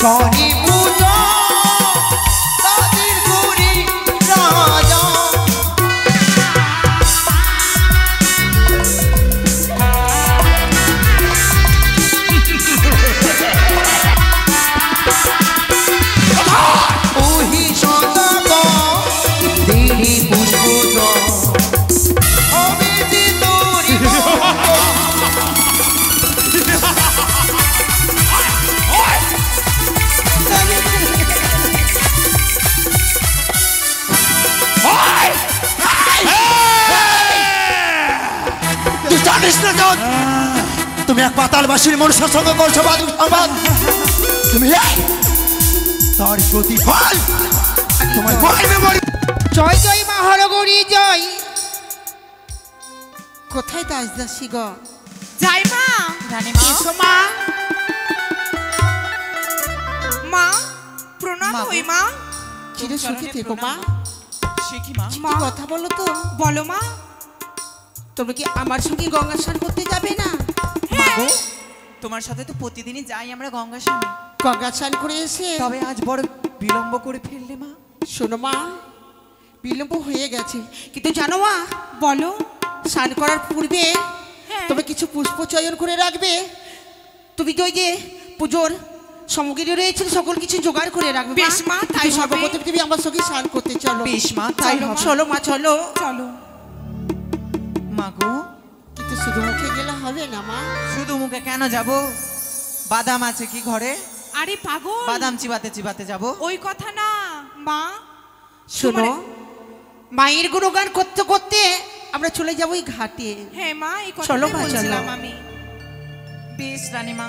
করি পূজা তাদের করি রাজা ওহি সদাগ দেরি পুষ্প হবে যে তোরি তুমি এক পাতালবাসীর মনুষ্যের সঙ্গে করছো বাদুক সংবাদ তুমি তার প্রতিফল তোমায় বলবে। জয় জয় মা হরগৌরী জয়। কোথায় দাসদাসী গো? যাই মা। রানীমা এসো মা। মা প্রণাম হই মা। চিরে সুখে থেকো মা। সে কি মা? মা কথা বলো তো। বলো মা। তুমি কি আমার সঙ্গে গঙ্গা স্নান করতে যাবে না? হ্যাঁ তোমার সাথে তো প্রতিদিনই যাই আমরা গঙ্গা স্নানে। গঙ্গা স্নান করে এসে তবে আজ বড় বিলম্ব করে ফেললে মা। শোনো মা, বিলম্ব হয়ে গেছে কিন্তু জানো মা, বলো। স্নান করার পূর্বে তুমি কিছু পুষ্প চয়ন করে রাখবে। তুমি তো ওই যে পুজোর সামগ্রী রয়েছে সকল কিছু জোগাড় করে রাখবে। বেশ মা, তাই হবে। সর্বপ্রথম তুমি আমার সঙ্গে স্নান করতে চলো। বেশ মা, তাই হবে। চলো মা, চলো চলো মা গো। কিন্তু শুধু মুখে গেলে হবে না মা। শুধু মুখে কেন যাব? বাদাম আছে কি ঘরে? আরে পাগল, বাদাম চিবাতে চিবাতে যাব? ওই কথা না মা। শোনো, মায়ের গুণগান করতে করতে আমরা চলে যাবো এই ঘাটে। হ্যাঁ মা, এই কথা চলো মা, বলছিলাম চলো। আমি। বেশ রানীমা।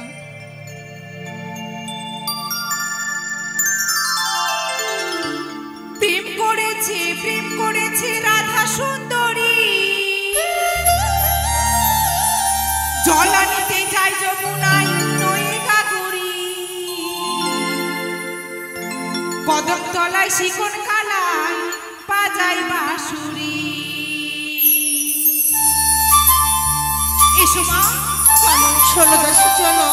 প্রেম করেছে রাধা সুন্দরী, জল আনিতে যাই যমুনায় নয়ে গাগরি, কদম তলায় শিকন কালায় বাজাই বাঁশুরি। এসো মা, চলো। চলো দাসী, চলো।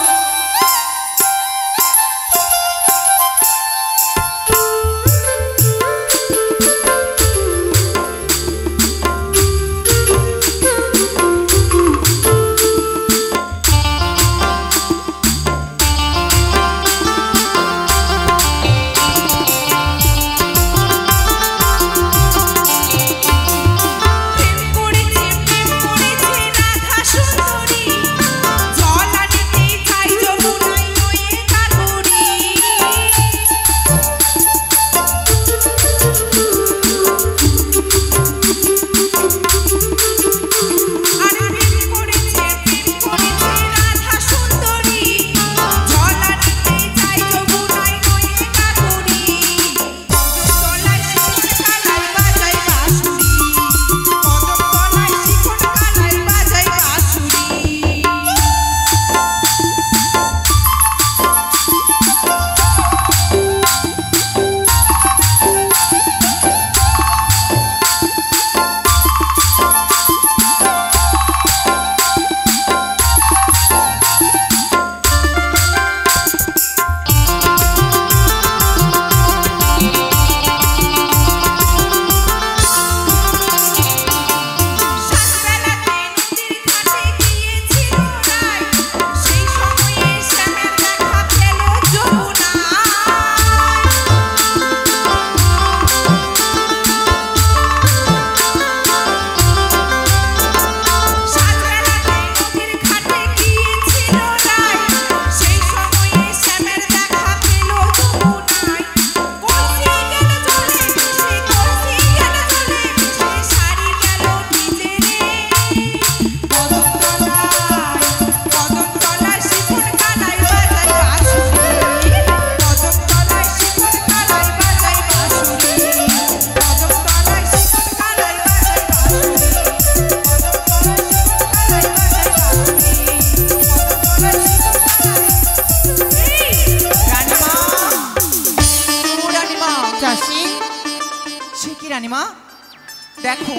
দেখো,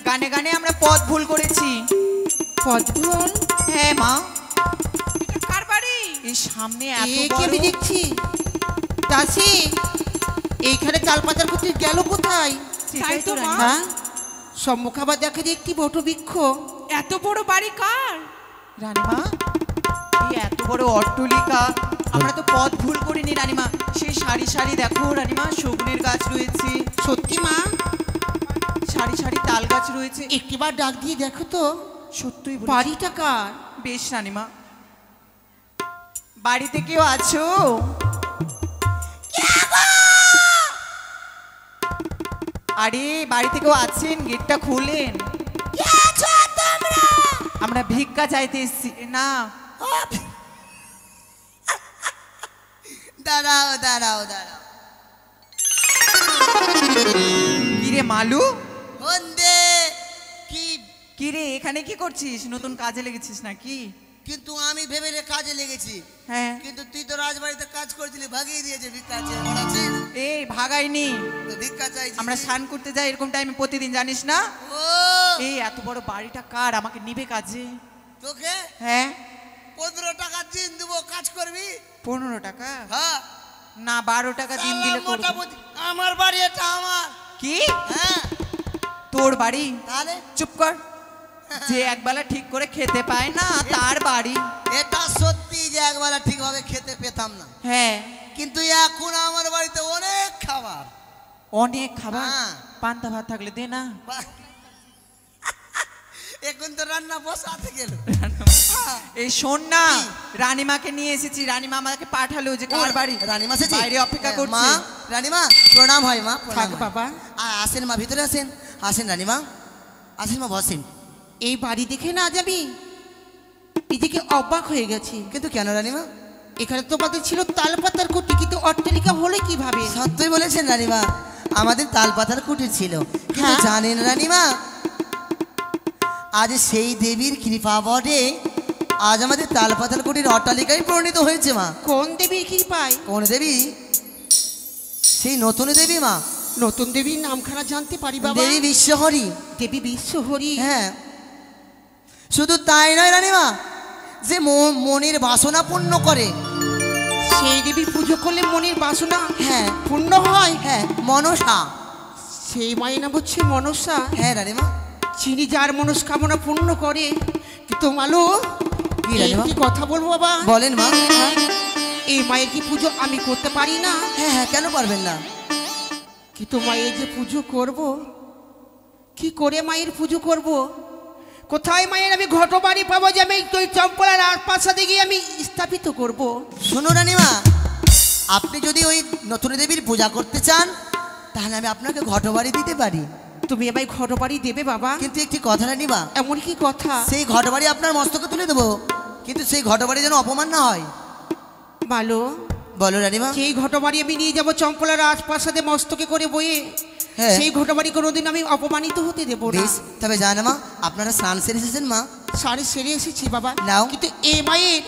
গানে গানে আমরা পথ ভুল করেছি। পথ ভুল? হ্যাঁ মা। এটা কার বাড়ি? এই সামনে একে আমি দেখছি। দাসী এইখানে তালপাতার কুটি গেল কোথায়? তাই তো মা। হ্যাঁ সম্মুখ আবার দেখা যায় একটি বট বৃক্ষ। এত বড় বাড়ি কার? রানীমা এই এত বড় অট্টলিকা, আমরা তো পথ ভুল করিনি রানীমা। সেই সারি সারি দেখো রানীমা, শগুনের গাছ রয়েছে, সত্যি মা? সারি সারি তাল গাছ রয়েছে। একটিবার ডাক দিয়ে দেখো তো সত্যই বলেছি। বাড়িটা কার? বেশ রানীমা, বাড়িতে কেউ আছো? আরে বাড়িতে কেউ আছেন? গেটটা খুলেন। আমরা ভিক্ষা চাইতে এসেছি। না দাঁড়াও দাঁড়াও দাঁড়াও। কিরে মালু, বন্দে কি? কিরে এখানে কি করছিস? নতুন কাজে লেগেছিস নাকি? কিন্তু আমি ভেবে কাজে লেগেছি, হ্যাঁ। কিন্তু তুই তো রাজবাড়িতে কাজ করছিলি, ভাগিয়ে দিয়েছে ভিক্ষা চেয়ে। এই ভাগাইনি, ভিক্ষা চাইছি। আমরা স্নান করতে যাই এরকম টাইমে প্রতিদিন, জানিস না? ও এই এত বড় বাড়িটা কার? আমাকে নিবে কাজে? তোকে হ্যাঁ। 15 টাকা দিন দেবো, কাজ করবি? 15 টাকা? হ্যাঁ। না 12 টাকা দিন দিলে করব। মোটামুটি আমার বাড়ি, এটা আমার। কি? হ্যাঁ। তোর বাড়ি? তাহলে চুপ কর। যে একবেলা ঠিক করে খেতে পায় না তার বাড়ি। এটা সত্যি যে একবেলা ঠিকভাবে খেতে পেতাম না, হ্যাঁ। কিন্তু এখন আমার বাড়িতে অনেক খাবার। অনেক খাবার? হ্যাঁ। পান্তা ভাত থাকলে দে না। এখন তো রান্না বসাতে গেল। এই শোন না, রানীমাকে নিয়ে এসেছি। রানীমা আমাকে পাঠালো যে কার বাড়ি। রানীমা এসেছে? বাইরে অপেক্ষা মা, করছে। রানীমা প্রণাম হয় মা। থাক প্রণাম হয়। বাবা। আসেন মা, ভিতরে আসেন। আসেন রানীমা, আসেন মা, বসেন। এই বাড়ি দেখে না আজ আমি নিজেকে অবাক হয়ে গেছি। কিন্তু কেন রানীমা? এখানে তোমাদের ছিল তালপাতার কুটি, কিন্তু অট্টালিকা হলে কিভাবে? সত্যই বলেছেন রানীমা, আমাদের তালপাতার কুটির ছিল, কিন্তু হ্যাঁ। জানেন রানীমা, আজ সেই দেবীর কৃপা বটে আজ আমাদের তালপাতার কুটির অট্টালিকায় পরিণত হয়েছে মা। কোন দেবীর কৃপায়? কোন দেবী? সেই নতুন দেবী মা, নতুন দেবীর নামখানা জানতে পারি বাবা? দেবী বিশ্বহরি। দেবী বিশ্বহরি? হ্যাঁ, শুধু তাই নয় রানীমা, যে মনের বাসনা পূর্ণ করে। সেই দেবীর পুজো করলে মনের বাসনা হ্যাঁ পূর্ণ হয়? হ্যাঁ, মনসা। সেই মায়ের নাম হচ্ছে মনসা। হ্যাঁ রানীমা। চিনি যার মনস্কামনা পূর্ণ করে। কিন্তু মালু, কি রানীমা? একটি কথা বলবো বাবা? বলেন মা। এই মায়ের কি পুজো আমি করতে পারি না? হ্যাঁ হ্যাঁ, কেন পারবেন না? কিন্তু মায়ের যে পুজো করব, কি করে মায়ের পুজো করব? কোথায় মায়ের আমি ঘটবাড়ি পাবো যে আমি ওই চম্পলার রাজপ্রাসাদে গিয়ে আমি স্থাপিত করব? শোনো রানীমা, আপনি যদি ওই নতুন দেবীর পূজা করতে চান তাহলে আমি আপনাকে ঘটবাড়ি দিতে পারি। তুমি আমায় ঘটবাড়ি দেবে বাবা? কিন্তু একটি কথা রানীমা, এমন কি কথা? সেই ঘটবাড়ি আপনার মস্তকে তুলে দেবো, কিন্তু সেই ঘটবাড়ি যেন অপমান না হয়। ভালো। বলো রানীমা। সেই ঘটবাড়ি আমি নিয়ে যাবো চম্পলার রাজপ্রাসাদে মস্তকে করে বয়ে। হ্যাঁ। সেই ঘটবাড়ি কোনোদিন আমি অপমানিত হতে দেবো না। বেশ, তবে জানো মা, আপনারা স্নান সেরে এসেছেন মা? সারি সেরে এসেছি বাবা। নাও। কিন্তু এ মায়ের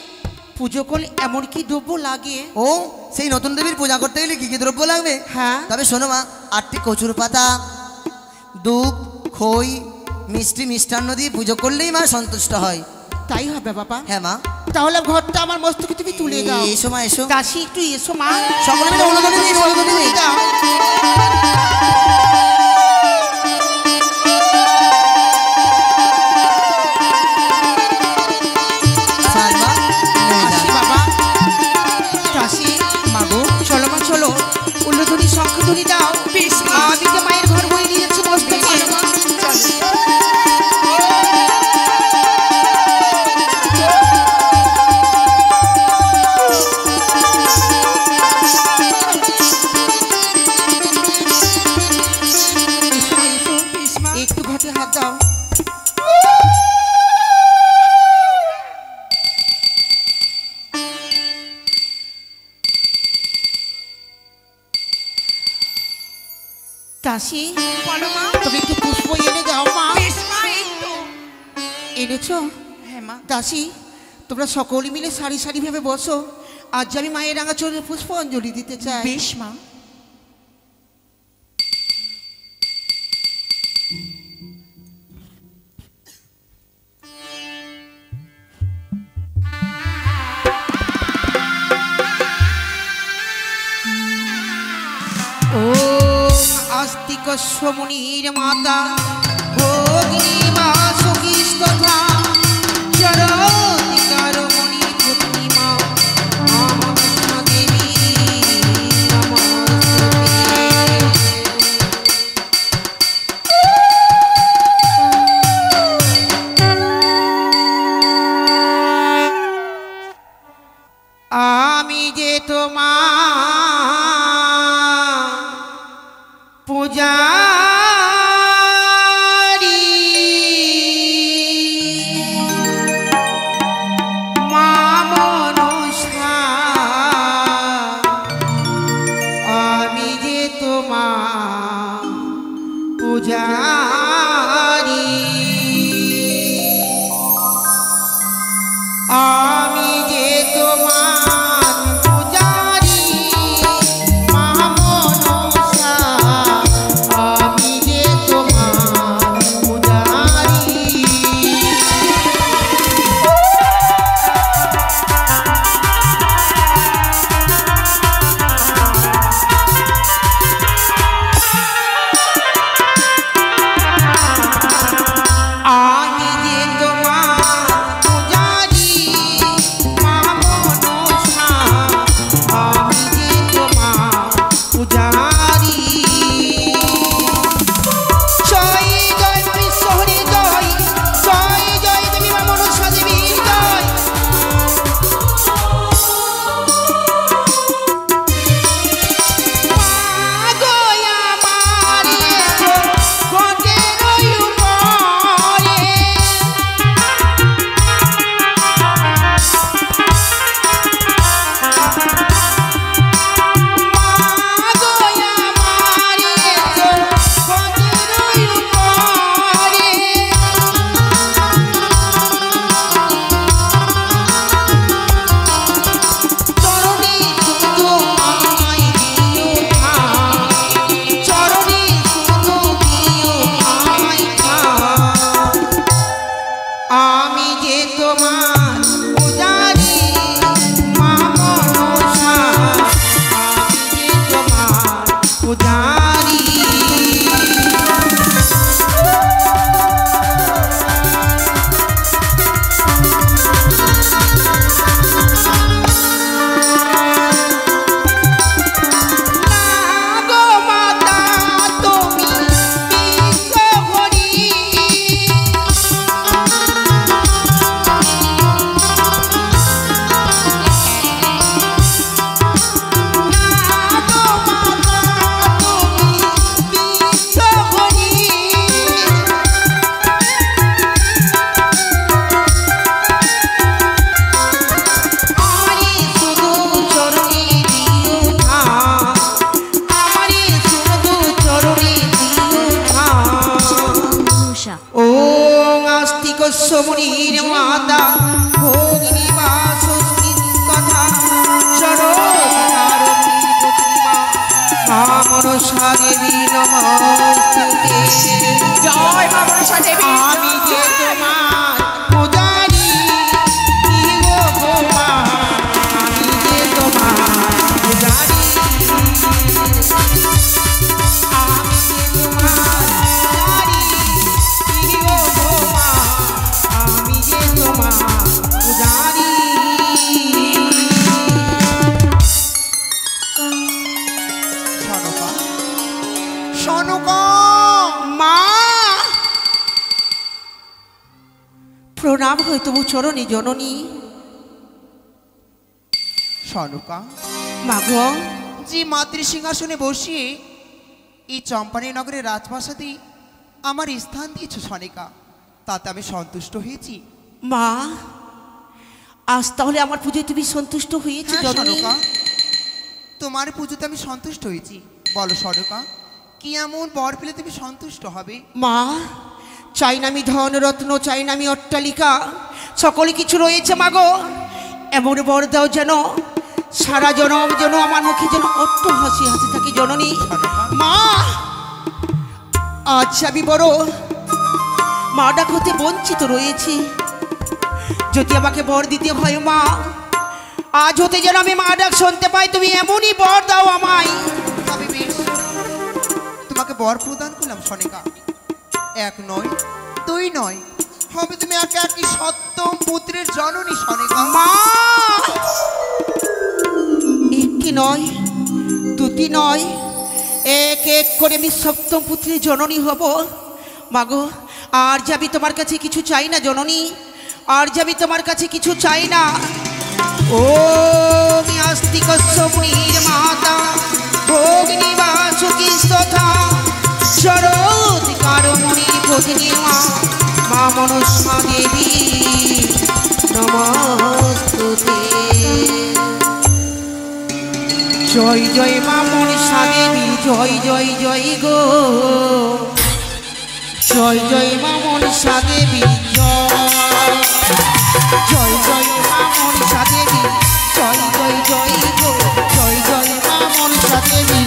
পুজো করলে এমন কি দ্রব্য লাগে? ও, সেই নতুন দেবীর পূজা করতে গেলে কি কি দ্রব্য লাগবে? হ্যাঁ। তবে শোনো মা, 8টি কচুর পাতা, দুধ, খই, মিষ্টি, মিষ্টান্ন দিয়ে পুজো করলেই মা সন্তুষ্ট হয়। তাই হবে বাবা। হ্যাঁ মা। তাহলে ঘরটা আমার মস্তকে তুমি তুলে দাও। এসো মা, এসো। দাসী একটু এসো মা। সকলে মিলে উলুধ্বনি দিন, উলুধ্বনি দিন। দাও। স্যার মা, নিয়ে যান। আসি বাবা। দাসী মাগো, চলো মা চলো, উল্লধ্বনি শঙ্খধ্বনি দাও। বেশ, বেশ। আমি যে মায়ের ঘর বয়ে নিয়ে যাচ্ছি মস্তকে। একটু ঘটে হাত দাও। দাসী বলো মা। তুমি একটু পুষ্প এনে দাও মা। বেশ মা, এই তো। এনেছো? হ্যাঁ মা। দাসী তোমরা সকলে মিলে সারি সারি ভাবে বসো। আজ আমি মায়ের রাঙা চোখে পুষ্প অঞ্জলি দিতে চাই। বেশ মা। কশ্যমুনির মাতা ভগিনী বাসুকীশ তথা জরতিকার মণি পত্নী মা মহামনসা দেবী আমি যে তোমার পূজারি মা মনসা আমি যে তোমার পূজারি আমি যে তোমার পূজারি মা মনসা আমি যে তোমার পূজারি আমি যে তোমার পূজারি মা মনসা আমি যে তোমার পূজারি জয় জয় বিশ্বহরি জয় জয় জয় দেবী মা মনসা দেবী জয় মা গয়া মারে ঘটের উপরে মা গয়া মারে ঘটের উপরে চরণে শুধু আমায় দিও চরণে শুধু দিও আমায় আমি যে তোমার পূজারি মা মনসা আমি যে তোমার পূজারি নাগো মাতা তুমি বিশ্বহরি নাগো মাতা তুমি বিশ্বহরি আমারে শুধু চরণে দিও আমারে শুধু চরণে দিও ওং আস্তিক সমুনির মাতা ভগিনী বাসুকীশ তথা জরতিকারণী পত্নী মা মনসা দেবী নমস্তুতে জয় মা মনসা দেবী আমি যে তোমার পূজারি গো গোমা আমি যে তোমার পূজারি আমি যে তোমার পূজারি গো গোমা আমি যে তোমার পূজারি সনকা মা প্রণাম হয় তবু চরণে জননী সনকা মাগো যে মাতৃসিংহাসনে বসিয়ে এই চম্পানী নগরের রাজপ্রাসাদে আমার স্থান দিয়েছ সনিকা, তাতে আমি সন্তুষ্ট হয়েছি। মা আজ তাহলে আমার পুজোয় তুমি সন্তুষ্ট হয়েছো হ্যাঁ, জননী সনকা, তোমার পুজোতে আমি সন্তুষ্ট হয়েছি। বলো সনকা, কি এমন বর পেলে তুমি সন্তুষ্ট হবে? মা চাই না আমি ধন রত্ন, চাই না আমি অট্টালিকা, সকল কিছু রয়েছে মাগো। এমন বর দাও যেন সারা জনম যেন আমার মুখে যেন অট্ট হাসি হাসি থাকে জননী। মা আজ আমি বড় মা ডাক হতে বঞ্চিত রয়েছি। যদি আমাকে বর দিতে হয় মা, আজ হতে যেন আমি মা ডাক শুনতে পাই। তুমি এমনই বর দাও আমায়। তবে বেশ, তুমি তোমাকে বর প্রদান করলাম সনিকা। এক নয়, দুই নয়, হবে তুমি একে একই সপ্তম পুত্রের জননী সনিকা। মা, একটি নয়, দুটি নয়, এক এক করে আমি সপ্তম পুত্রের জননী হব। মাগো, আর যে আমি তোমার কাছে কিছু চাই না জননী, আর যে আমি তোমার কাছে কিছু চাই না। ও আস্তিক সমুনির মাতা ভগ্নি বাসুকি তথা সরোধিকার মুনির ভগিনী মা, মা মনসা দেবী নমস্তুতে। জয় জয় মা মনসা দেবী, জয় জয় জয় গো, জয় জয় মা মনসা দেবী, জয় জয় মা মনসা দেবী, জয় জয় জয় গো, জয় জয় মা মনসা দেবী,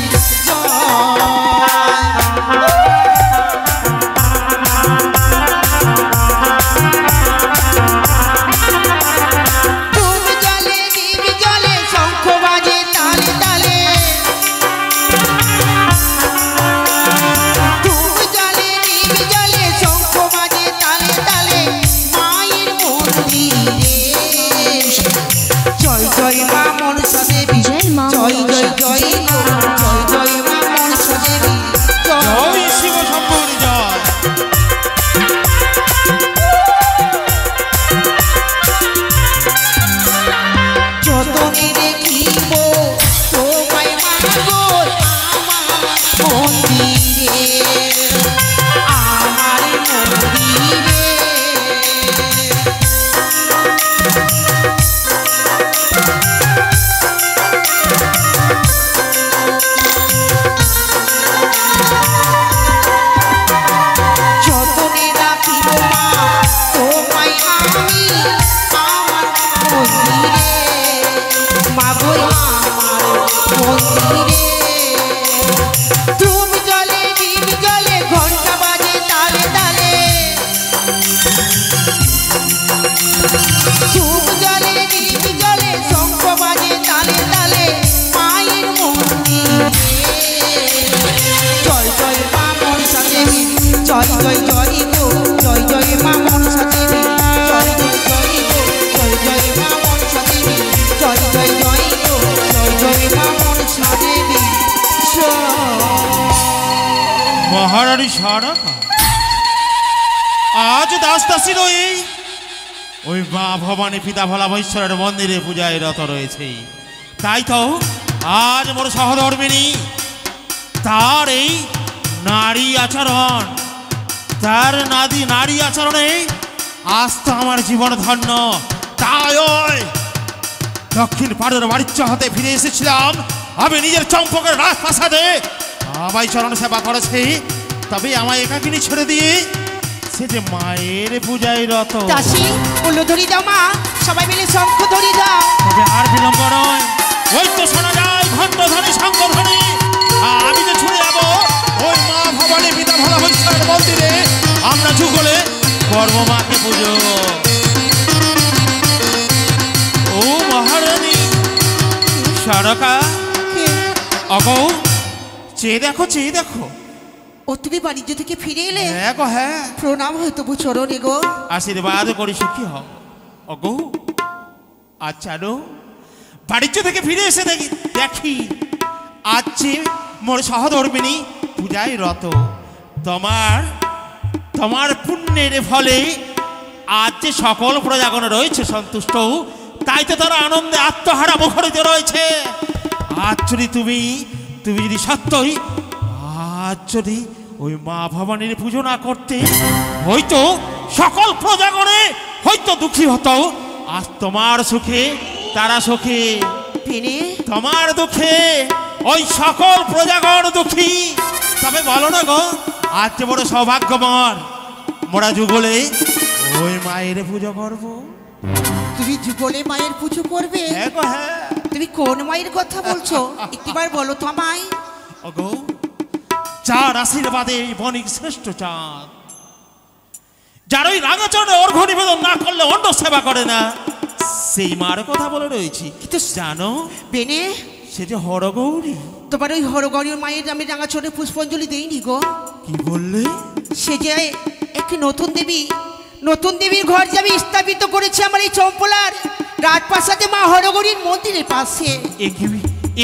মহারানী সনিকা আজ দাস দাসী রয়ে ওই মা ভবানী পিতা ভোলামহেশ্বরের মন্দিরে পূজায় রত রয়েছে। তাই তো আজ মোর সহধর্মিনী তার এই নারী আচরণ, তার নারী আচরণে আজ তো আমার জীবন ধন্য। তাই দক্ষিণ পাড়ের বাড়ির হতে ফিরে এসেছিলাম আমি নিজের চম্পকের রাজপ্রাসাদে। আমায় চরণ সেবা করেছে, তবে আমায় একাকিনী ছেড়ে দিয়ে সে যে মায়ের পূজায় রত। দাসী উল্লু ধরি দাও মা, সবাই মিলে শঙ্খ ধরি দাও। তবে আর বিলম্ব নয়, ওই তো শোনা যায় ঘণ্টধ্বনি শঙ্খধ্বনি। আমি যে ছুটে যাবো ওই মা ভবানী পিতা ভোলামহেশ্বরের মন্দিরে, আমরা যুগলে করব মাকে পুজো। ও মহারানী সনিকা, অগো চেয়ে দেখো, চেয়ে দেখো। ও তুমি বাণিজ্য থেকে ফিরে এলে? হ্যাঁ গো হ্যাঁ। প্রণাম হয় তবু চরণে গো। আশীর্বাদ করি সুখী হও। অগো আচ্ছা নো, বাণিজ্য থেকে ফিরে এসে দেখি আজ যে মোর সহধর্মিনী পূজায় রত। তোমার পুণ্যের ফলে আজ যে সকল প্রজাগণ রয়েছে সন্তুষ্ট, তাই তো তারা আনন্দে আত্মহারা মুখরিত রয়েছে। আজ যদি তুমি যদি সত্যই আজ যদি ওই মা ভবানীর পুজো না করতে, হয়তো সকল প্রজাগণে হয়তো দুঃখী হতো। আজ তোমার সুখে তারা সুখী, তোমার দুঃখে ওই সকল প্রজাগণ দুঃখী। তবে বলো না গো, আজ যে বড় সৌভাগ্যময়, মোরা যুগলে ওই মায়ের পুজো করব। তুমি যুগলে মায়ের পুজো করবে? হ্যাঁ গো হ্যাঁ। তুমি কোন মায়ের কথা বলছো একটিবার বলো তো আমায়। ওগো যার আশীর্বাদে বণিক শ্রেষ্ঠ চাঁদ, যার ওই রাঙাচরণে অর্ঘ্য নিবেদন না করলে অন্য সেবা করে না, সেই মার কথা বলে রয়েছি। কিন্তু জানো বেনে সে যে হরগৌরী। তোমার ওই হরগৌরীর মায়ের আমি রাঙা চোরে পুষ্পাঞ্জলি দেইনি গো। কি বললে? সে যে একটি নতুন দেবীর ঘর যে আমি স্থাপিত করেছি আমার এই চম্পলার রাজপ্রাসাদে মা হরগৌরীর মন্দিরের পাশে।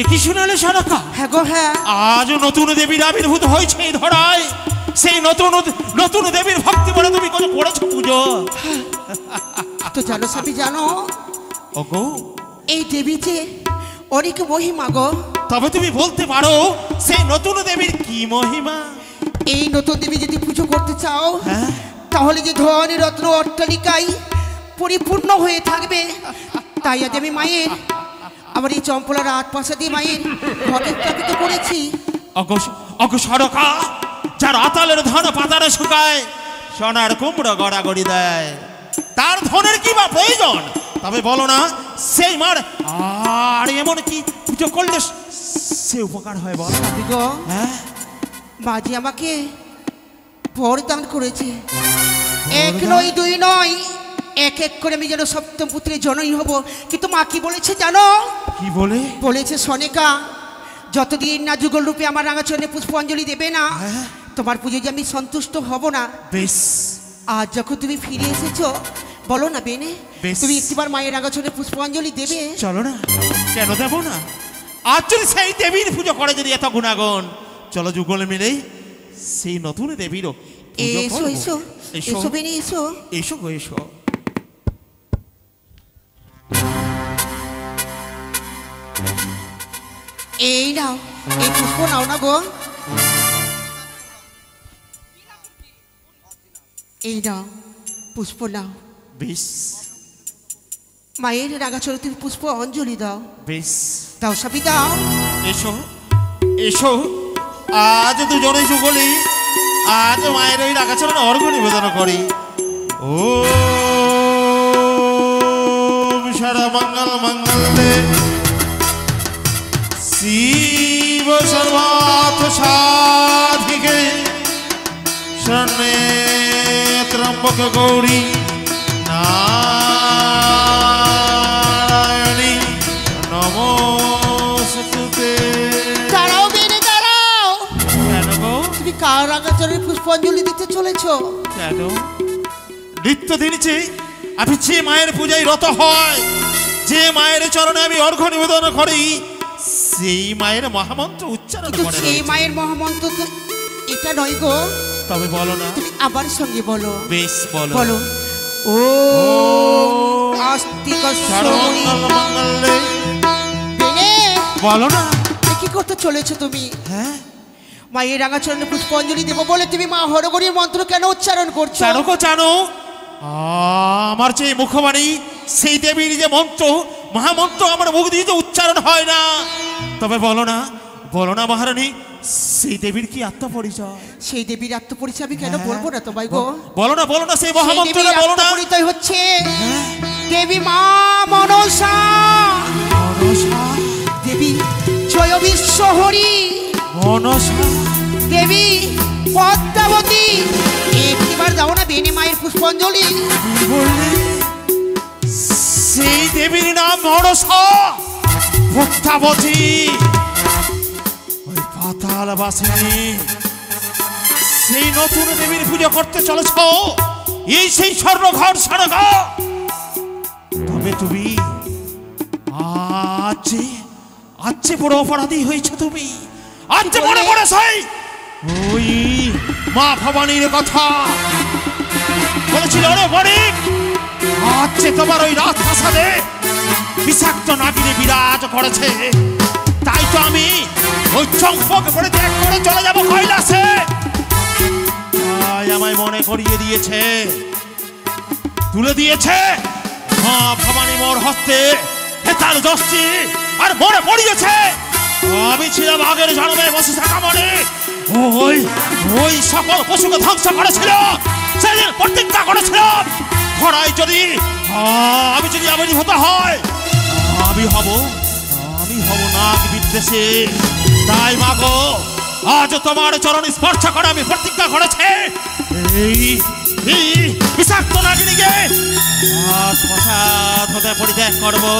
একই শোনালে সনকা? হ্যাঁ গো হ্যাঁ। আজ নতুন দেবীর আবির্ভূত হয়েছে এই ধরায়। সেই নতুন দেবীর ভক্তি বলে তুমি কত করেছো পুজো। তো জানো স্বামী জানো ওগো এই দেবীতে অনেক মহিমা গো। তবে তুমি বলতে পারো সেই নতুন দেবীর কি মহিমা? এই নতুন দেবী যদি পুজো করতে চাও হ্যাঁ? তাহলে যে ধন রত্ন অট্টালিকায় পরিপূর্ণ হয়ে থাকবে। তাই আজ আমি মায়ের আমার এই চম্পলার রাজপ্রাসাদে মায়ের ঘটে স্থাপিত করেছি। অগো সরকা, যার আতালের ধন পাতারে শুকায়, সোনার কুমড়ো গড়াগড়ি দেয়, তার ধনের কি বা প্রয়োজন? তবে বলো না সেই মার আর এমন কি পুজো করলে সে উপকার হয় বলো? গো হ্যাঁ? মাঝি আমাকে ভর দান করেছে। এক নয় দুই নয়, এক এক করে আমি যেন সপ্তম পুত্রের জনই হব। কিন্তু মা কি বলেছে জানো? কি বলে? বলেছে সনেকা, যতদিন না যুগল রূপে আমার রাঙাচরণে পুষ্পাঞ্জলি দেবে না তোমার পুজো যে আমি সন্তুষ্ট হব না। বেশ, আজ যখন তুমি ফিরে এসেছো বলো না বেনে, বেশ। তুমি একটিবার মায়ের রাঙাচরণে পুষ্পাঞ্জলি দেবে? চলো না, কেন দেব না? আজ যদি সেই দেবীর পুজো করে যদি এত গুণাগুণ, চলো যুগল মিলেই সেই নতুন দেবীরও পুজো এসো করব। এসো এসো বেনে এসো। এসো গো এসো। এই নাও, এই পুষ্প নাও না গো। এই নাও পুষ্প নাও। বেশ মায়ের রাঙাচরণের পুষ্প অঞ্জলি দাও। বেশ, দাও সাবি দাও। এসো এসো। আজ দুজনে যুগলি আজ মায়ের ওই রাগাচরণে অর্ঘ নিবেদন করি। ও সারা মঙ্গল মঙ্গলে শিব সর্বার্থ সাধিকে শরণে ত্রম্বক গৌরী নারায়ণী নমস্তুতে। দাঁড়াও বেনে দাঁড়াও। কেন গো? তুমি কার রাঙাচরণের পুষ্পাঞ্জলি দিতে চলেছো? কেন? নিত্য দিনছে আমি যে মায়ের পূজায় রত হয়, যে মায়ের চরণে আমি অর্ঘ্য নিবেদন করি, সেই মায়ের মহামন্ত্র উচ্চারণ কিন্তু করে সেই রয়েছে। মায়ের মহামন্ত্র তো এটা নয় গো। তবে বলো না। তুমি আবার সঙ্গে বলো। বেশ বলো। বলো ও ও আস্তিক সর্বমঙ্গল মঙ্গলে। বেনে বলো না। কি করতে চলেছো তুমি? হ্যাঁ? মায়ের রাঙাচরণে পুষ্পাঞ্জলি দেবো বলে তুমি মা হরগৌরীর মন্ত্র কেন উচ্চারণ করছো? জানো গো জানো, আমার যে মুখবাণী সেই দেবীর যে মন্ত্র, মহামন্ত্র আমার মুখ দিয়ে যে উচ্চারণ হয় না। তবে বলো না মহারানী, সেই দেবীর কি আত্মপরিচয়? সেই দেবীর আত্মপরিচয় আমি কেন বলবো না তোমায় গো? বলো না সেই সেই মহামন্ত্র দেবীর বলো না। আত্মপরিচয় হচ্ছে দেবী মা মনসা, দেবী জয় বিশ্বহরি, মনসা, দেবী পদ্মাবতী। একটিবার দাও না বেনে মায়ের পুষ্পাঞ্জলি। বললে সেই দেবীর নাম মনসা পদ্মাবতী, ওই পাতাল বাসিনী সেই নতুন দেবীর পুজো করতে চলেছ, এই সেই স্বর্ণঘর স্বর্ণঘর। তবে তুমি আজ বড় অপরাধী হয়েছ। তুমি আজ মনে পড়েছে ওই মা ভবানীর কথা বলেছিল অনেক। আজ তোমার ওই রাজপ্রাসাদে বিষাক্ত নাগিনী বিরাজ করেছে। তাই তো আমি ওই চম্পক পরিত্যাগ করে চলে যাব কৈলাসে। তাই আমায় মনে করিয়ে দিয়েছে, তুলে দিয়েছে মা ভবানী মোর হস্তে হেতাল দস্তি। আর মনে পড়িয়েছে আমি ছিলাম আগের জন্মে বসে থাকা মনে ওই সকল পশুকে ধ্বংস করেছিল, সেদিন প্রতিজ্ঞা করেছিলাম খরায় যদি আমি আবির্ভূত হয় আমি হব নাগ বিদ্বেষে। তাই মাগো আজ তোমার চরণ স্পর্শ করে আমি প্রতিজ্ঞা করেছে এই বিষাক্ত নাগিনীকে শ্মশান হতে পরিত্যাগ করবো।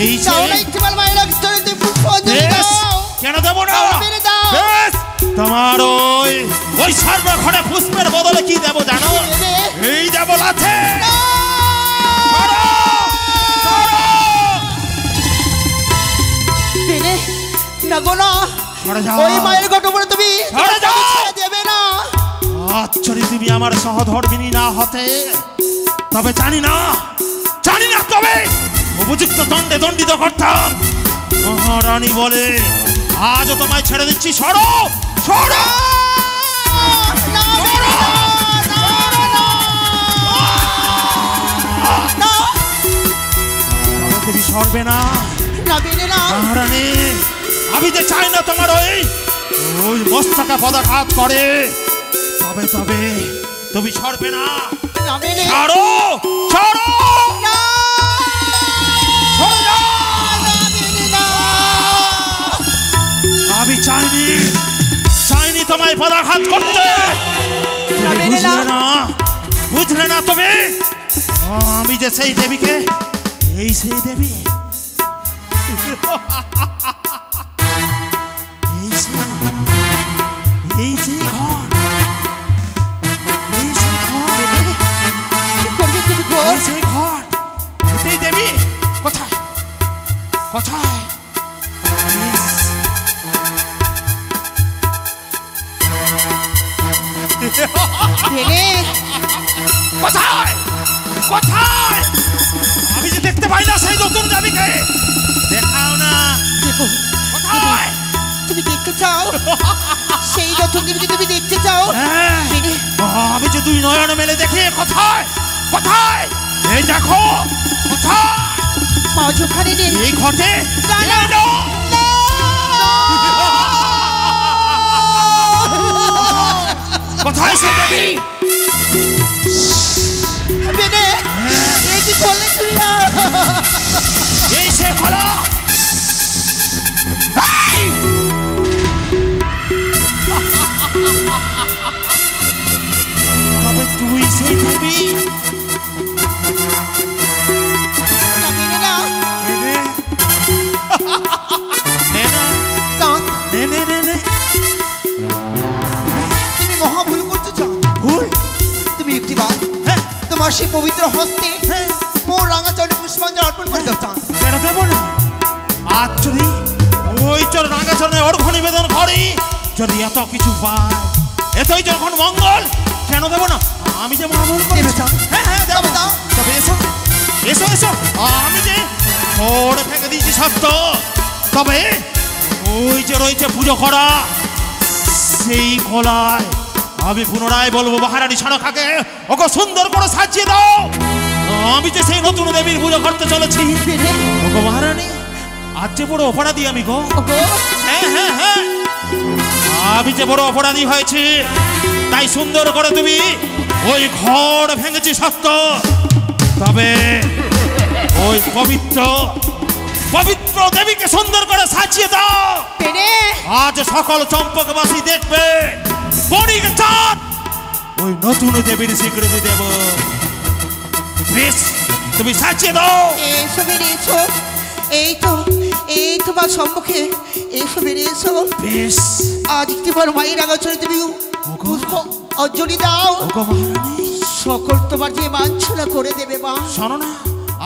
এই যে দাও না একটিবার মায়ের চরণে তুমি পুষ্পাঞ্জলি বেশ, দাও। কেন দেবো না? দাও, মেরে দাও। বেশ, তোমার ওই সর্বক্ষণে পুষ্পের বদলে কি দেবো জানো? দেবে? এই দেবো লাথে। না! দেবে? না গো না। সরে যাও। ওই মায়ের ঘটবরে তুমি সরে যাও। ছেড়ে দেবে না। আচ্ছরি তুমি আমার সহধর্মিনী না হতে তবে জানি না তবে উপযুক্ত দণ্ডে দণ্ডিত করতাম। মহারানী বলে আজও তোমায় ছেড়ে দিচ্ছি। সরো সরো না, না, না। তবে তুমি সরবে না না বেনে না। মহারানী। আমি যে চাই না তোমার ওই মস্তকা পদাঘাত করে। তবে তুমি সরবে না। না বেনে। সরো সরো না। সরে যাও। না বেনে না। আমি চাইনি তোমায় পদাঘাত করতে। না তুমি বেনে না। বুঝলে না তুমি? আমি যে সেই দেবীকে সেই দেবী এই সেই ঘর কি করবে তুমি গো? এই সেই ঘর এই দেবী কোথায় কোথায়? বেনে। কোথায় কোথায়? আমি যে দেখতে পাই না সেই নতুন দেবীকে। দেখাও না। দেখো, কোথায়? তুমি দেখতে চাও? সেই নতুন দেবীকে তুমি দেখতে চাও? হ্যাঁ। বেনে। আমি যে দুই নয়ন মেলে দেখি। কোথায় কোথায়? এই দেখো কোথায়? মাঝ ওখানে নেই। এই ঘটে না, না, এই নাও। কোথায় সে দেবী? বেনে, এ কি করলে তুমি? এই সে খোলা। তবে তুই সেই দেবী? না বেনে না। নে না চাঁদ, নে নে নে নে। তুমি মহা ভুল করছো চাঁদ। ভুল? তুমি একটিবার হ্যাঁ তোমার সেই পবিত্র হস্তে হ্যাঁ। মোর রাঙা চরণে পুষ্পাঞ্জলি অর্পণ করে দাও চাঁদ। কেন দেবো না? আজ যদি ওই চর রাঙাচরণে অর্ঘ নিবেদন করি, যদি এত কিছু পাই, এতই যখন মঙ্গল, কেন দেবো না? আমি যে মহামঙ্গল দেবে চাঁদ। হ্যাঁ হ্যাঁ দেবো। দাও। তবে এসো এসো এসো। আমি যে ওরে ফেঁকে দিয়েছি সত্য, তবে ওই যে রয়েছে পুজো করা সেই কলায় আমি পুনরায় বলবো মহারানী সনকাকে ওকে সুন্দর করে সাজিয়ে দাও। আমি যে সেই নতুন দেবীর পুজো করতে চলেছি। বেনে। ওগো মহারানী, আজ যে বড় অপরাধী আমি গো। ওগো, হ্যাঁ হ্যাঁ হ্যাঁ, আমি যে বড় অপরাধী হয়েছি, তাই সুন্দর করে তুমি ওই ঘর ভেঙেছি সত্য, তবে ওই পবিত্র পবিত্র দেবীকে সুন্দর করে সাজিয়ে দাও। বেনে। আজ সকল চম্পকবাসী দেখবে বণিক চাঁদ ওই নতুন দেবীর স্বীকৃতি দেব। বেশ, তুমি সাজিয়ে দাও। এসো বেনে এসো। এই তো মা সম্মুখে। এসো বেনে এসো। বেশ, আজ একটিবার মায়ের আগাছড়ে তুমি পুষ্প অঞ্জলি দাও। ওগো মহারানী, সকল তোমার যে বাঞ্ছনা করে দেবে মা। শোনো না,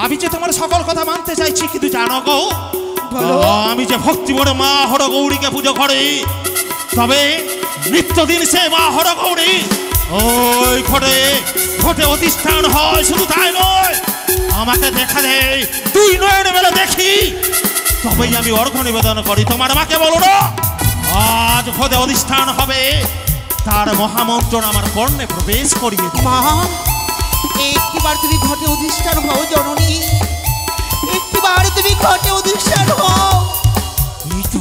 আমি যে তোমার সকল কথা মানতে চাইছি, কিন্তু জানো গো, বলো। আমি যে ভক্তি বড় মা হর গৌরীকে পুজো করি, তবে নিত্যদিন সে মা হর গৌরী ওই ঘটে অধিষ্ঠান হয়। শুধু তাই নয়, আমাকে দেখা দেয়, দুই নয়ন মেলে দেখি, তবেই আমি অর্ঘ্য নিবেদন করি। তোমার মাকে বলো না, আজ ঘটে অধিষ্ঠান হবে, তার মহামন্ত্রণ আমার কর্ণে প্রবেশ করিয়ে দিও। মা, একটিবার তুমি ঘটে অধিষ্ঠান হও জননী। একটিবার তুমি ঘটে অধিষ্ঠান হও। এই তো,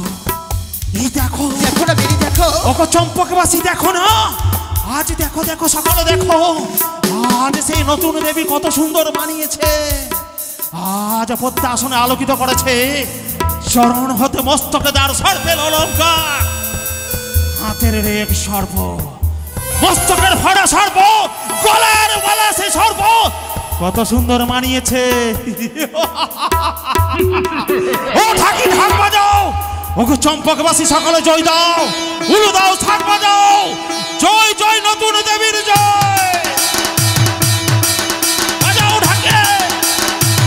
এই দেখো দেখো না বেনে, দেখো। ওকে চম্পকবাসী দেখো না, আজ দেখো দেখো সকলে দেখো, আজ সেই নতুন দেবী কত সুন্দর বানিয়েছে। আজ পদ্মাসনে আলোকিত করেছে, চরণ হতে মস্তকে দাঁড় সর্পের অলঙ্কার, হাতের রেখ সর্প, মস্তকের ফড়া সর্প, গলার মালা সে সর্প, কত সুন্দর মানিয়েছে। ও ঢাকি ঢাক বাজাও, ওগো চম্পকবাসী সকলে জয় দাও, উলু দাও, শাক বাজাও, জয় জয় নতুন দেবীর জয়। বাজাও ঢাকে,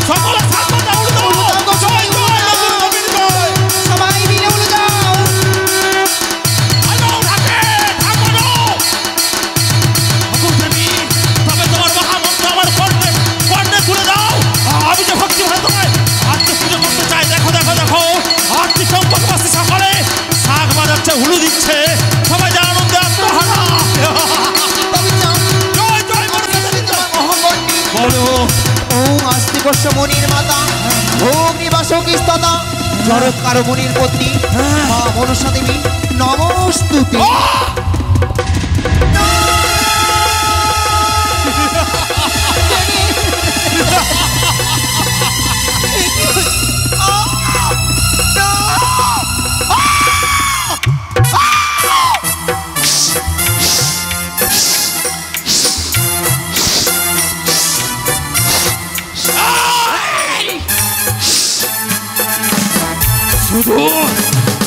সকলে শাক বাজাও, উলু দাও, জয় জয় নতুন দেবীর জয়। সবাই মিলে উলু দাও। বাজাও ঢাকে, ঢাক বাজাও। ওগো দেবী, তবে তোমার মহামন্ত্র আমার কর্ণে কর্ণে তুলে দাও। আমি যে ভক্তি ভরে তোমায় আজকে পুজো করতে চাই। দেখো দেখো দেখো, আজকে চম্পকবাসী সকলে শাক বাজাচ্ছে, হুলু দিচ্ছে, সবাই যে আনন্দে আত্মহারা। জয় জয় বলো। ওম আস্তিকস্য মুনির মাতা, ওম নিবাসক স্ততা, জড়ৎকার মুনির পত্নী, মা মনসা দেবী নমস্তুতে। শুধু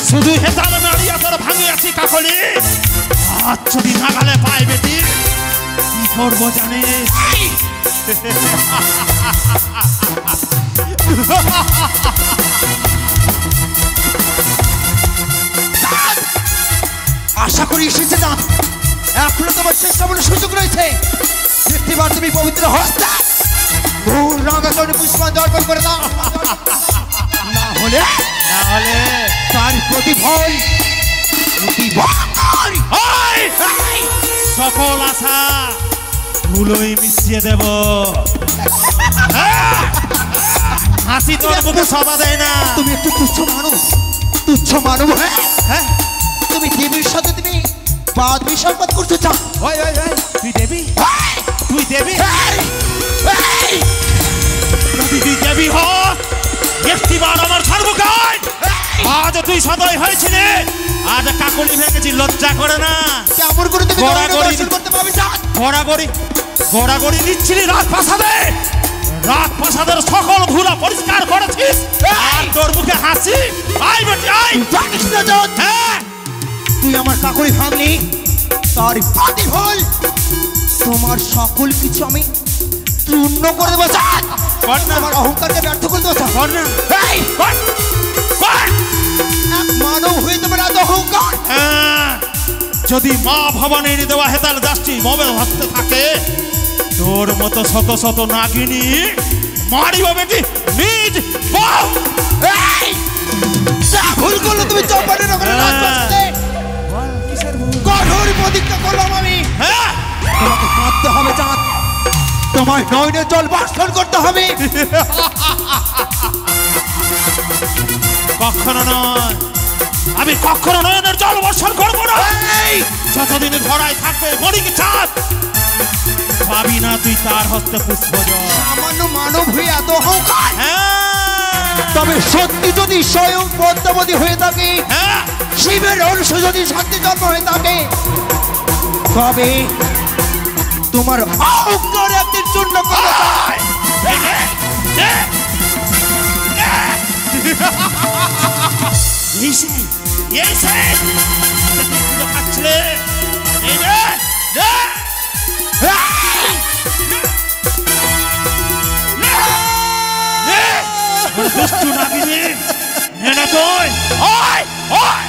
শুধু হেতাল নাড়িয়া তোর ভাঙে আছি কাকলি। আজ যদি নাগালে পাই বেটি, কি করবো জানিস? আশা করি এসেছে না, এখনো তোমার শেষ সামনে সুযোগ রয়েছে। একটিবার তুমি পবিত্র হস্তে ভুল রাগাচরণে পুষ্পাঞ্জলি অর্পণ করে দাও। না হলে তার প্রতিফল সকল আশা ধুলোই মিশিয়ে দেব। হাসি তোর মুখে সভা দেয় না। তুমি একটু তুচ্ছ মানব। হ্যাঁ, তুমি দেবীর সাথে তুমি বাদ বিসম্পাদ করতে চাও। তুই দেবী, তুই দেবী, তুই দেবী হ। একটিবার আমার সর্বকায় আজ তুই সদয় হয়েছিলে, আজ কাকলি ভেঙেছি, লজ্জা করে না? কেমন করে তুমি দর্শন করতে পারবে? গড়াগড়ি দিচ্ছিলি রাজপ্রাসাদে, রাজপ্রাসাদের সকল ভুলা পরিষ্কার করেছিস, আর তোর মুখে হাসি। আই বেটি আই, জানিস না যত, তুই আমার কাকলি ভাঙলি, তার প্রতিফল তোমার সকল কিছু আমি চূর্ণ করে দেবো। আমার অহংকারকে ব্যর্থ করে দেবো। এক মানব হয়ে তোমার এত অহংকার। যদি মা ভবানীর দেওয়া হেতাল দাসটি মবে ভাবতে থাকে, তোর মতো শত শত নাগিনী মারিব বেটি নিজ বউ। ভুল করলো তুমি চম্পানের ওখানে রাজপ্রাসাদে। কঠোর প্রতিজ্ঞা করলাম আমি, তোমাকে কাঁদতে হবে চাঁদ, তোমার নয়নে জল বর্ষণ করতে হবে। কখনো নয়, আমি কখনো নয়নের জল বর্ষণ করবো না। যতদিন ধরায় থাকবে মরিকে চাঁদ, পাবি না তুই তার হস্তে পুষ্প জল। সামান্য মানব হয়ে এত অহংকার। তবে সত্যি যদি স্বয়ং পদ্মাবতী হয়ে থাকে, শিবের অংশ যদি শান্তি জন্ম হয়ে থাকে, তবে তোমার অহংকার একদিন চূর্ণ করে যায়। দুষ্টু নাগিনী, নেনা তুই ওই ওই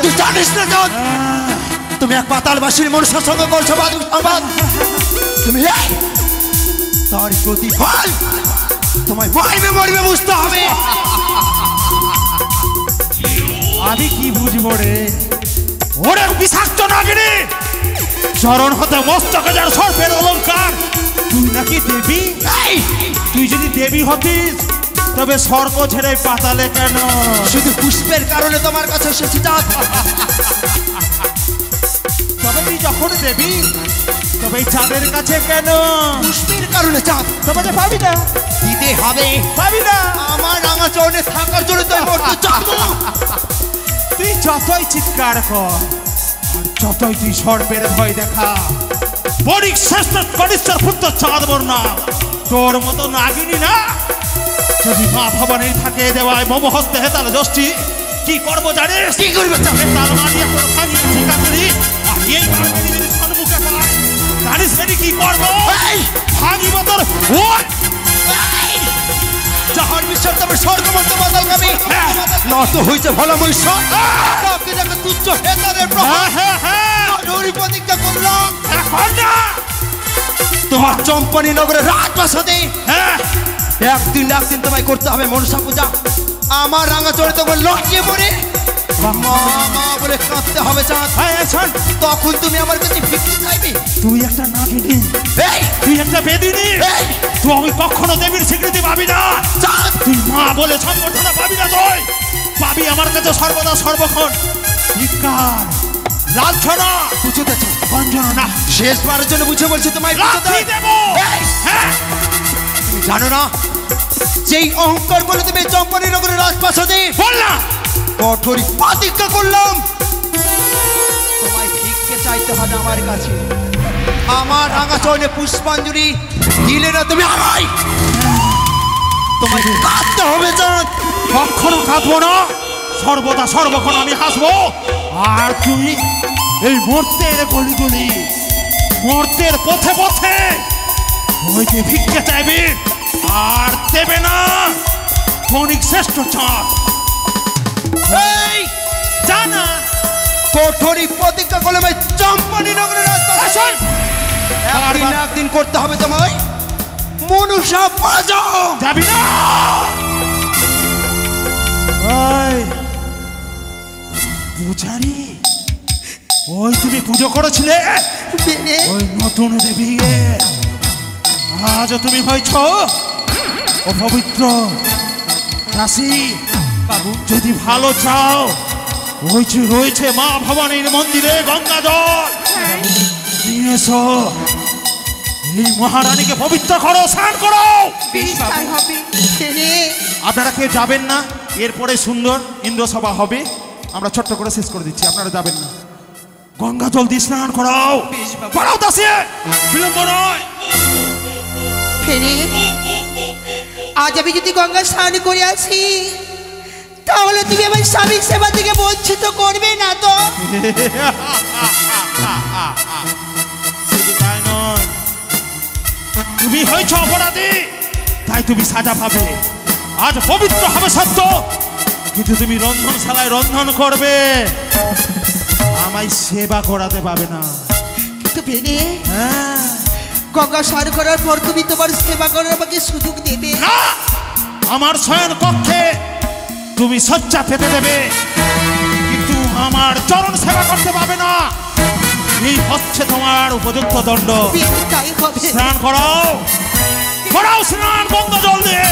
তুই জানিস না চাঁদ, তুমি এক পাতালবাসীর মনুষ্যের সঙ্গে করছো বাদুক সংবাদ। তুমি তার প্রতিফল তোমায় মরবে মরবে বুঝতে হবে। আমি কি বুঝবো রে? ওরে বিষাক্ত নাগিনী, চরণ হতে মস্তকে যার সর্পের অলঙ্কার, তুই নাকি দেবী? তুই যদি দেবী হতিস তবে স্বর্গ ছেড়ে পাতালে কেন? শুধু পুষ্পের কারণে তোমার কাছে এসেছি চাঁদ। তবে তুই যখন দেবী তবে এই চাঁদের কাছে কেন? পুষ্পের কারণে চাঁদ। তবে যে পাবি না, দিতে হবে। পাবি না। আমার রাঙা চরণে থাকার জন্য তুই মরতে চাঁদ। তুই যতই চিৎকার কর আর যতই তুই সর্পের ভয় দেখা, বণিক শ্রেষ্ঠ কনিষ্ঠর পুত্র চাঁদ বর্ণা তোর মতো নাগিনী না। যদি মা ভবানীর থাকে দেওয়ায় মম হস্তে হেতাল যষ্টি, কি করবো জানিস? কি করবে চাঁদ? হেতাল মারিয়ে তোর ভাঙিয়ে ঠিকা করি, আর এই নাগিনী যদি সম্মুখে পায় জানিস সেটি কি করবো? ভাঙিব তোর ওট। যাহার বিশ্বাস তবে স্বর্গ মধ্যে বাদল গাবি নত হইছে ভালো মনুষ্য। আপনি যাকে তুচ্ছ হেতাদের প্রহার প্রতিজ্ঞা করলাম। এখন না তোমার চম্পানি নগরের রাজপ্রাসাদে হ্যাঁ একদিন তোমায় করতে হবে মনসা পূজা। আমার রাঙা চড়ে তোমার লজ্জে পড়ে মা মা বলে কাঁদতে হবে চাঁদ। তখন তুমি আমার কাছে ভিক্ষে চাইবে। তুই একটা নাগিনী, তুই একটা বেদিনী, তুই কখনো দেবীর স্বীকৃতি পাবি না। তুই মা বলে সম্বর্ধনা পাবি না। তুই পাবি আমার কাছে সর্বদা সর্বক্ষণ ধিক্কার, লাঞ্ছনা, বুঝতে গঞ্জনা। না, শেষবারের জন্য বুঝে বলছি তোমায় লাথি দেব। হ্যাঁ, তুমি জানো না যেই অহংকার বলে তুমি চম্পানি নগরের রাজপ্রাসাদে বল না কঠোর প্রতিজ্ঞা করলাম তোমায় ভিক্ষে চাইতে হবে আমার কাছে। আমার রাঙা চরণে পুষ্পাঞ্জলি দিলে না তুমি আমায়, তোমায় কাঁদতে হবে চাঁদ। কখনো কাঁদবো না, সর্বদা সর্বক্ষণ আমি হাসবো। আর তুই এই মর্তের গলি গলি, মর্তের পথে পথে ওইকে ভিক্ষে চাইবি আর দেবে না বণিক শ্রেষ্ঠ চাঁদ। এই জানা কঠোর প্রতিজ্ঞা করলে ভাই চম্পানি নগরের রাজপ্রাসাদ একদিন করতে হবে তোমায় মনুষ্য পূজা। যাবি না। ওই পূজারি, ওই তুমি পুজো করেছিলে ওই নতুন দেবী, আজ তুমি হয়েছ অপবিত্র দাসী। বাবু যদি ভালো চাও, ওই যে রয়েছে মা ভবানীর মন্দিরে গঙ্গা জল নিয়ে এসো, এই মহারানীকে পবিত্র করো, স্নান করো। আপনারা কেউ যাবেন না, এরপরে সুন্দর ইন্দ্রসভা হবে, আমরা ছোট্ট করে শেষ করে দিচ্ছি, আপনারা যাবেন না। গঙ্গা জল দিয়ে স্নান করাও, করাও দাসী, বিলম্ব নয়। আজ আমি যদি গঙ্গা স্নান করে আসি, তাহলে তুমি আমার স্বামীর সেবা থেকে বঞ্চিত করবে না তো? তাই নয়, তুমি হয়েছ অপরাধী, তাই তুমি সাজা পাবে। আজ পবিত্র হবে সত্য, কিন্তু তুমি রন্ধনশালায় রন্ধন করবে, আমায় সেবা করাতে পাবে না। কিন্তু বেনে হ্যাঁ, গঙ্গা স্নান করার পর তুমি তোমার সেবা করার আমাকে সুযোগ দেবে না, আমার শয়ন কক্ষে তুমি শয্যা পেতে দেবে, কিন্তু আমার চরণ সেবা করতে পারবে না। এই হচ্ছে তোমার উপযুক্ত দণ্ড। তাই হবে। স্নান করাও, করাও স্নান গঙ্গা জল দিয়ে।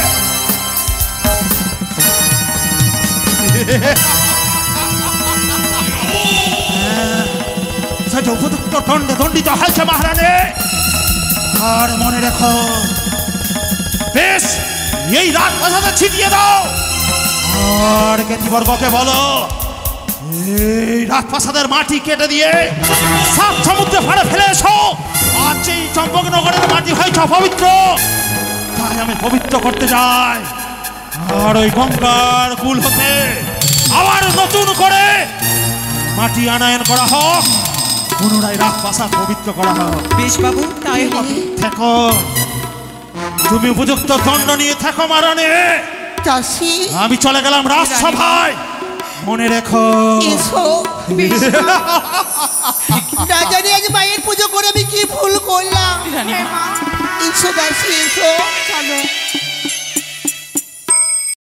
উপযুক্ত দণ্ডে দণ্ডিত হয়েছে মহারানী। আর মনে রেখো, বেশ এই রাত বাজাতে ছিটিয়ে দাও, আর জ্ঞাতিবর্গকে বলো এই রাজপ্রাসাদের মাটি কেটে দিয়ে সাত সমুদ্রে ফাড়ে ফেলে এসো। আজ এই চম্পকনগরের মাটি হয়েছে অপবিত্র, তাই আমি পবিত্র করতে যাই। আর ওই গঙ্গার কুল হতে আবার নতুন করে মাটি আনায়ন করা হোক, পুনরায় রাজপ্রাসাদ পবিত্র করা হোক। বেশ বাবু, তাই হবে। দেখো, তুমি উপযুক্ত দণ্ড নিয়ে থাকো মহারানী। চাষি আমি চলে গেলাম রাজসভায়, মনে রেখো। এসো। না জানি আজ মায়ের পুজো করে আমি কি ভুল করলাম। এসো দাসী এসো। চলো